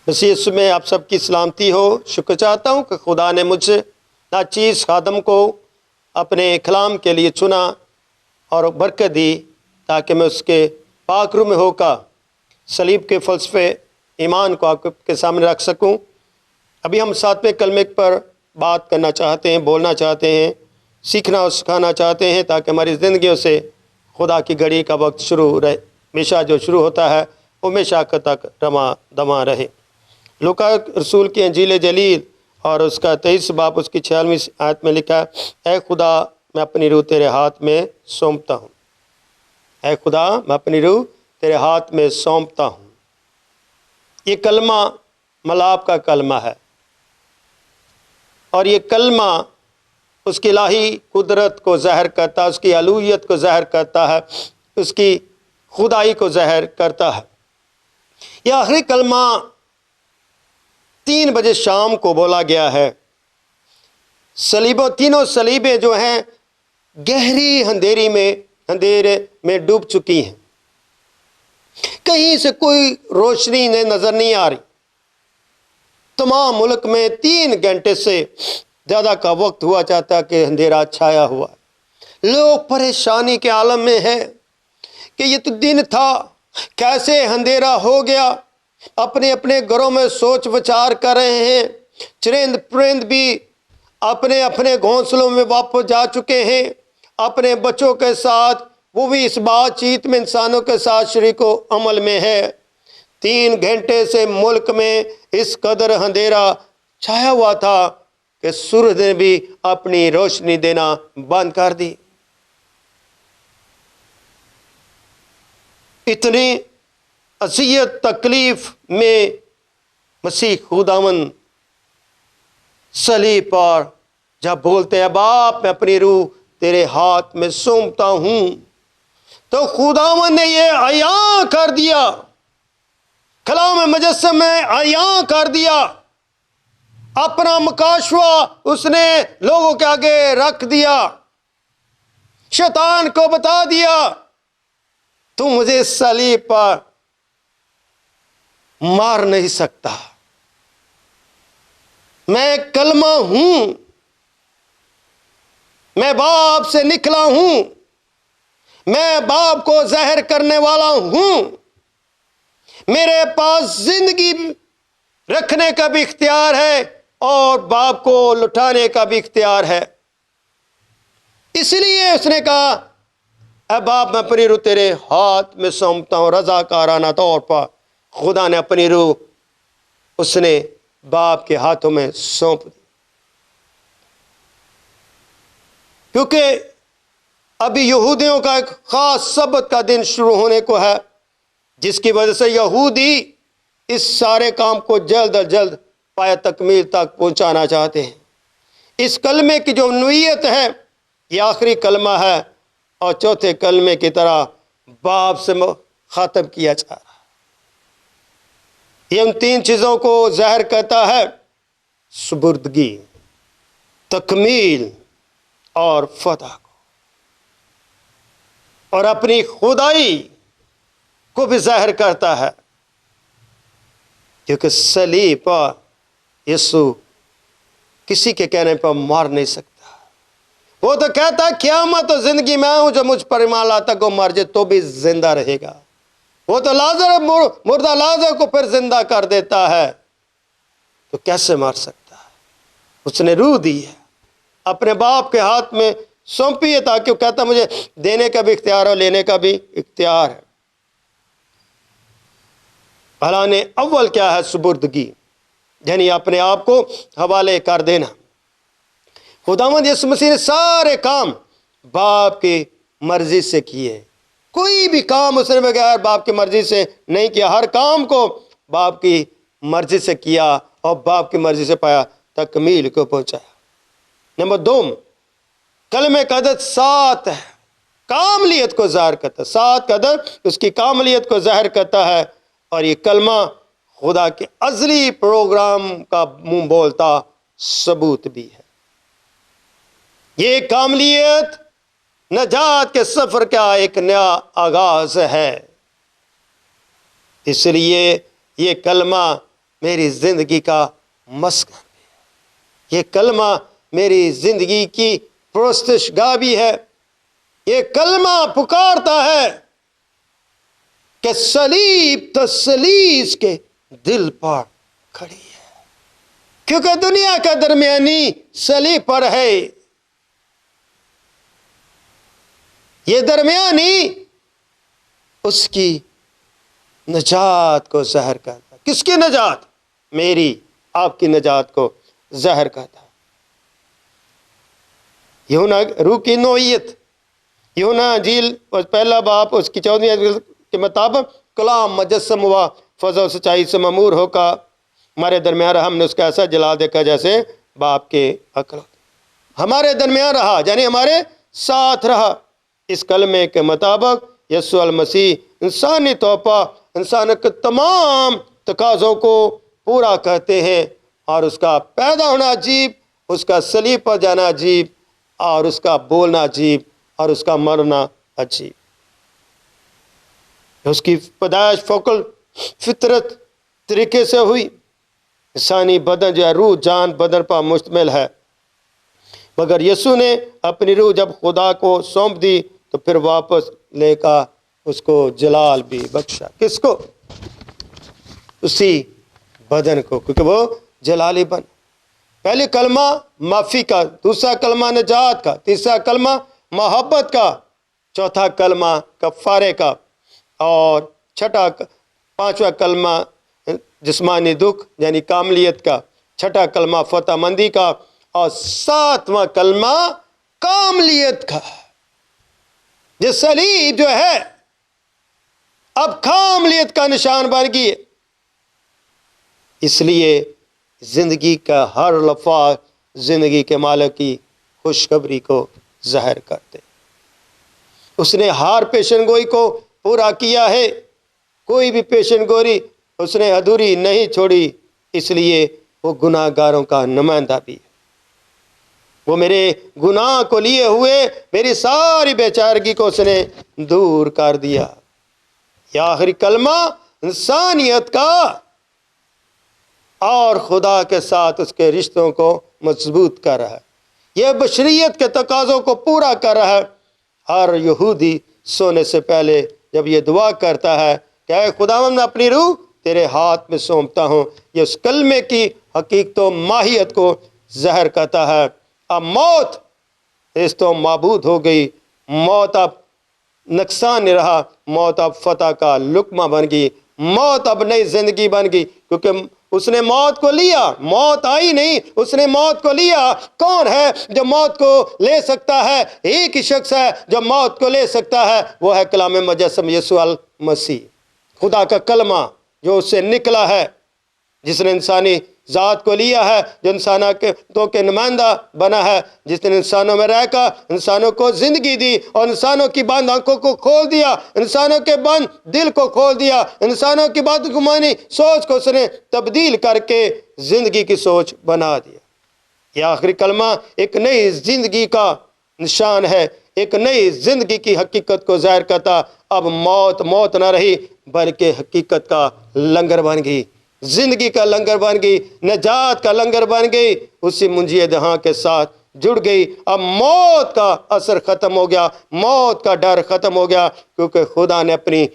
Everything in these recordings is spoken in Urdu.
مسیح یسوع میں آپ سب کی سلامتی ہو۔ شکر چاہتا ہوں کہ خدا نے مجھ سے ناچیز خادم کو اپنے کلام کے لیے چنا اور برکت دی تاکہ میں اس کے پاک روح میں ہو کر صلیب کے فلسفے ایمان کو آپ کے سامنے رکھ سکوں۔ ابھی ہم 7ویں کلمے پر بات کرنا چاہتے ہیں، بولنا چاہتے ہیں، سیکھنا اور سکھانا چاہتے ہیں تاکہ ہماری زندگیوں سے خدا کی گھڑی کا وقت شروع رہے، ہمیشہ جو شروع ہوتا ہے وہ ہمیشہ تک رواں دواں رہے۔ لوکا رسول کی انجیل جلیل اور اس کا 23 باب اس کی 46 آیت میں لکھا ہے، اے خدا میں اپنی روح تیرے ہاتھ میں سونپتا ہوں۔ اے خدا میں اپنی روح تیرے ہاتھ میں سونپتا ہوں۔ یہ کلمہ ملاپ کا کلمہ ہے، اور یہ کلمہ اس کی الہی قدرت کو ظاہر کرتا ہے، اس کی الوہیت کو ظاہر کرتا ہے، اس کی خدائی کو ظاہر کرتا ہے۔ یہ آخری کلمہ 3 بجے شام کو بولا گیا ہے۔ تینوں صلیبیں جو ہیں گہری اندھیرے میں ڈوب چکی ہیں، کہیں سے کوئی روشنی نظر نہیں آ رہی۔ تمام ملک میں 3 گھنٹے سے زیادہ کا وقت ہوا جاتا کہ اندھیرا چھایا ہوا ہے۔ لوگ پریشانی کے عالم میں ہیں کہ یہ تو دن تھا، کیسے اندھیرا ہو گیا۔ اپنے اپنے گھروں میں سوچ وچار کر رہے ہیں۔ چرند پرند بھی اپنے اپنے گھونسلوں میں واپس جا چکے ہیں، اپنے بچوں کے ساتھ، وہ بھی اس بات چیت میں انسانوں کے ساتھ شریک و عمل میں ہے۔ 3 گھنٹے سے ملک میں اس قدر اندھیرا چھایا ہوا تھا کہ سورج نے بھی اپنی روشنی دینا بند کر دی۔ اتنی اذیت تکلیف میں مسیح خداوند صلیب پر جب بولتے ہیں باپ میں اپنی روح تیرے ہاتھ میں سونپتا ہوں، تو خداوند نے یہ عیاں کر دیا، کلام مجسم میں عیاں کر دیا، اپنا مکاشفہ اس نے لوگوں کے آگے رکھ دیا، شیطان کو بتا دیا تو مجھے صلیب پر مار نہیں سکتا، میں کلمہ ہوں، میں باپ سے نکلا ہوں، میں باپ کو ظاہر کرنے والا ہوں، میرے پاس زندگی رکھنے کا بھی اختیار ہے اور باپ کو لٹانے کا بھی اختیار ہے۔ اس لیے اس نے کہا اے باپ میں اپنی روح تیرے ہاتھ میں سونپتا ہوں۔ رضاکارانہ طور پر خدا نے اپنی روح اس نے باپ کے ہاتھوں میں سونپ دی، کیونکہ ابھی یہودیوں کا ایک خاص سبت کا دن شروع ہونے کو ہے، جس کی وجہ سے یہودی اس سارے کام کو جلد از جلد پایہ تکمیل تک پہنچانا چاہتے ہیں۔ اس کلمے کی جو نوعیت ہے یہ آخری کلمہ ہے، اور چوتھے کلمے کی طرح باپ سے خاطب کیا جا رہا ہے۔ یہ ان 3 چیزوں کو ظاہر کرتا ہے، سپردگی، تکمیل اور فتح کو، اور اپنی خدائی کو بھی ظاہر کرتا ہے، کیونکہ صلیب پر یسوع کسی کے کہنے پر مار نہیں سکتا۔ وہ تو کہتا ہے قیامت اور زندگی میں ہوں، جو مجھ پر ایمان لاتا کو مر جائے تو بھی زندہ رہے گا۔ وہ تو لازر مردہ لازر کو پھر زندہ کر دیتا ہے، تو کیسے مار سکتا ہے؟ اس نے روح دی ہے، اپنے باپ کے ہاتھ میں سونپی ہے، تاکہ وہ کہتا مجھے دینے کا بھی اختیار ہے اور لینے کا بھی اختیار ہے۔ اعلان اول کیا ہے؟ سپردگی، یعنی اپنے آپ کو حوالے کر دینا۔ خداوند یسوع مسیح نے سارے کام باپ کی مرضی سے کیے، کوئی بھی کام اس نے بغیر باپ کی مرضی سے نہیں کیا، ہر کام کو باپ کی مرضی سے کیا اور باپ کی مرضی سے پایا تکمیل کو پہنچایا۔ نمبر 2، کلمے کا عدد 7 ہے، کاملیت کو ظاہر کرتا ہے۔ 7 کا عدد اس کی کاملیت کو ظاہر کرتا ہے، اور یہ کلمہ خدا کے ازلی پروگرام کا منہ بولتا ثبوت بھی ہے۔ یہ کاملیت نجات کے سفر کا ایک نیا آغاز ہے۔ اس لیے یہ کلمہ میری زندگی کا مسکن بھی ہے۔ یہ کلمہ میری زندگی کی پرستش گاہ بھی ہے۔ یہ کلمہ پکارتا ہے کہ صلیب تسلیس کے دل پر کھڑی ہے، کیونکہ دنیا کا درمیانی صلیب پر ہے۔ یہ درمیانی اس کی نجات کو ظاہر کرتا ہے۔ کس کی نجات؟ میری آپ کی نجات کو ظاہر کرتا ہے۔ یوحنا روح کی نوعیت، یوحنا انجیل پہلا باب اس کی 14ویں آیت کے مطابق کلام مجسم ہوا، فضل و سچائی سے مامور ہو کا ہمارے درمیان رہا، ہم نے اس کا ایسا جلال دیکھا جیسے باپ کے عقل ہمارے درمیان رہا، یعنی ہمارے ساتھ رہا۔ اس کلمے کے مطابق یسوع المسیح انسانی طور پر انسان کے تمام تقاضوں کو پورا کرتے ہیں، اور اس کا پیدا ہونا عجیب، اس کا صلیب پر جانا عجیب، اور اس کا بولنا عجیب، اور اس کا مرنا عجیب۔ اس کی پیدائش فوق الفطرت طریقے سے ہوئی۔ انسانی بدن جو ہے روح جان بدن پر مشتمل ہے، مگر یسوع نے اپنی روح جب خدا کو سونپ دی تو پھر واپس لے کر اس کو جلال بھی بخشا۔ کس کو؟ اسی بدن کو، کیونکہ وہ جلالی بن۔ پہلے کلمہ معافی کا، دوسرا کلمہ نجات کا، تیسرا کلمہ محبت کا، چوتھا کلمہ کفارے کا، اور پانچواں کلمہ جسمانی دکھ یعنی کاملیت کا، چھٹا کلمہ فتح مندی کا، اور ساتواں کلمہ کاملیت کا۔ یہ صلیب جو ہے اب کاملیت کا نشان بن گئی ہے۔ اس لیے زندگی کا ہر لفظ زندگی کے مالک کی خوشخبری کو ظاہر کرتے۔ اس نے ہر پیشن گوئی کو پورا کیا ہے، کوئی بھی پیشن گوئی اس نے ادھوری نہیں چھوڑی، اس لیے وہ گناہ گاروں کا نمائندہ بھی ہے۔ وہ میرے گناہ کو لیے ہوئے میری ساری بیچارگی کو اس نے دور کر دیا۔ یہ آخری کلمہ انسانیت کا اور خدا کے ساتھ اس کے رشتوں کو مضبوط کر رہا ہے۔ یہ بشریت کے تقاضوں کو پورا کر رہا ہے۔ ہر یہودی سونے سے پہلے جب یہ دعا کرتا ہے کہ اے خداوند میں اپنی روح تیرے ہاتھ میں سونپتا ہوں، یہ اس کلمے کی حقیقت و ماہیت کو ظاہر کرتا ہے۔ اب موت اس تو معبود ہو گئی، موت اب نقصان نہیں رہا، موت اب فتح کا لقمہ بن گئی، موت اب نئی زندگی بن گئی، کیونکہ اس نے موت کو لیا۔ موت آئی نہیں، اس نے موت کو لیا۔ کون ہے جو موت کو لے سکتا ہے؟ ایک ہی شخص ہے جو موت کو لے سکتا ہے، وہ ہے کلام مجسم یسوع المسیح، خدا کا کلمہ جو اس سے نکلا ہے، جس نے انسانی ذات کو لیا ہے، جو انسانوں کے نمائندہ بنا ہے، جس نے انسانوں میں رہ کر انسانوں کو زندگی دی اور انسانوں کی بند آنکھوں کو کھول دیا، انسانوں کے بند دل کو کھول دیا، انسانوں کی بدگمانی سوچ کو اس نے تبدیل کر کے زندگی کی سوچ بنا دیا۔ یہ آخری کلمہ ایک نئی زندگی کا نشان ہے، ایک نئی زندگی کی حقیقت کو ظاہر کرتا۔ اب موت نہ رہی، بلکہ حقیقت کا لنگر بن گئی، زندگی کا لنگر بن گئی، نجات کا لنگر بن گئی، اسی منجی دہاں کے ساتھ جڑ گئی۔ اب موت کا اثر ختم ہو گیا، موت کا ڈر ختم ہو گیا، کیونکہ خدا نے اپنی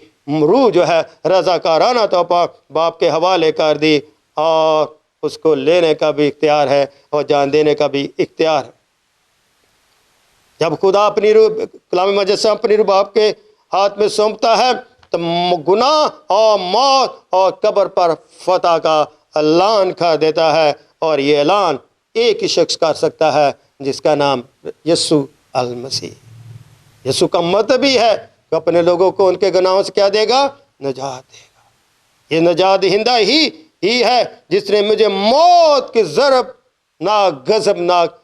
روح جو ہے رضاکارانہ طور پر باپ کے حوالے کر دی، اور اس کو لینے کا بھی اختیار ہے اور جان دینے کا بھی اختیار ہے۔ جب خدا اپنی روح، کلام مجسم اپنی روح باپ کے ہاتھ میں سونپتا ہے تو گناہ اور موت اور قبر پر فتح کا اعلان کر دیتا ہے، اور یہ اعلان ایک ہی شخص کر سکتا ہے جس کا نام یسوع المسیح۔ یسوع کا مطلب ہی ہے کہ اپنے لوگوں کو ان کے گناہوں سے کیا دے گا؟ نجات دے گا۔ یہ نجات دہندہ ہی ہے جس نے مجھے موت کی ضرب ناک غضب ناک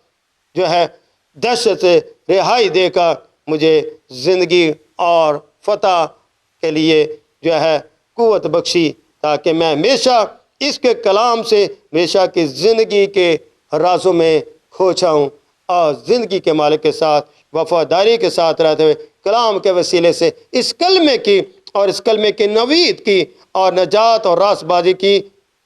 جو ہے دہشت سے رہائی دے کر مجھے زندگی اور فتح کے لیے جو ہے قوت بخشی، تاکہ میں ہمیشہ اس کے کلام سے ہمیشہ کی زندگی کے رازوں میں کھو جاؤں، اور زندگی کے مالک کے ساتھ وفاداری کے ساتھ رہتے ہوئے کلام کے وسیلے سے اس کلمے کی اور اس کلمے کی نوید کی اور نجات اور راست بازی کی